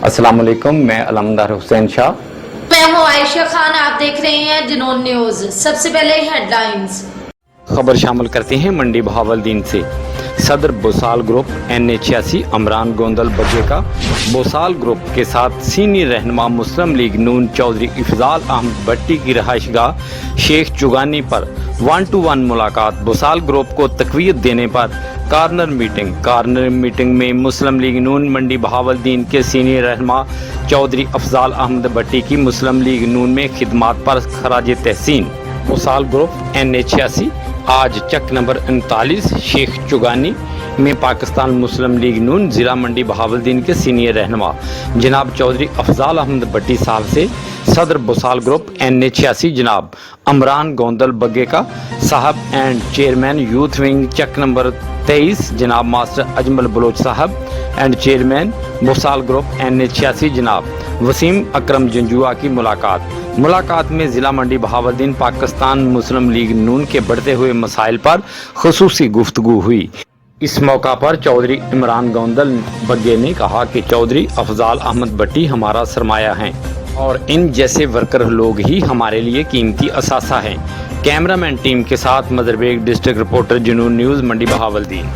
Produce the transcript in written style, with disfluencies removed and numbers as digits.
अस्सलाम वालेकुम, मैं अलमदार हुसैन शाह। मैं हूं आयशा खान। आप देख रहे हैं जुनून न्यूज। सबसे पहले हेडलाइंस। खबर शामिल करते हैं मंडी बहावलदीन से। सदर बोसाल ग्रुप NA86 अमरान गोंदल बग्गे का बोसाल ग्रुप के साथ सीनियर रहनुमा मुस्लिम लीग नून चौधरी इफजाल अहमद भट्टी की रहायशगाह शेख चुगानी पर 1-to-1 मुलाकात। बोसाल ग्रुप को तकवीत देने पर कार्नर मीटिंग में मुस्लिम लीग नून मंडी बहावलदीन के सीनियर रहनुमा चौधरी इफजाल अहमद भट्टी की मुस्लिम लीग नून में खिदमात पर खराज तहसीन। बोसाल ग्रुप NA86 आज चक नंबर 39 शेख चुगानी में पाकिस्तान मुस्लिम लीग नून ज़िला मंडी बहावलदीन के सीनियर रहनुमा जनाब चौधरी इफजाल अहमद भट्टी साहब से सदर बोसाल ग्रुप NA86 जनाब अमरान गोंदल बग्गे का साहब and chairman youth wing Chak number 23 जनाब मास्टर अजमल बलोच साहब and chairman Bosal group NA86 जनाब वसीम अकरम जंजुआ की मुलाकात में ज़िला मंडी बहावलदीन पाकिस्तान मुस्लिम लीग नून के बढ़ते हुए मसाइल पर खुसूसी गुफ्तगू हुई। इस मौका पर चौधरी इमरान गोंदल बग्गे ने कहा कि चौधरी इफजाल अहमद भट्टी हमारा सरमाया हैं और इन जैसे वर्कर लोग ही हमारे लिए कीमती असासा हैं। कैमरामैन टीम के साथ मदरबेग डिस्ट्रिक्ट रिपोर्टर जुनून न्यूज़ मंडी बहावलदीन।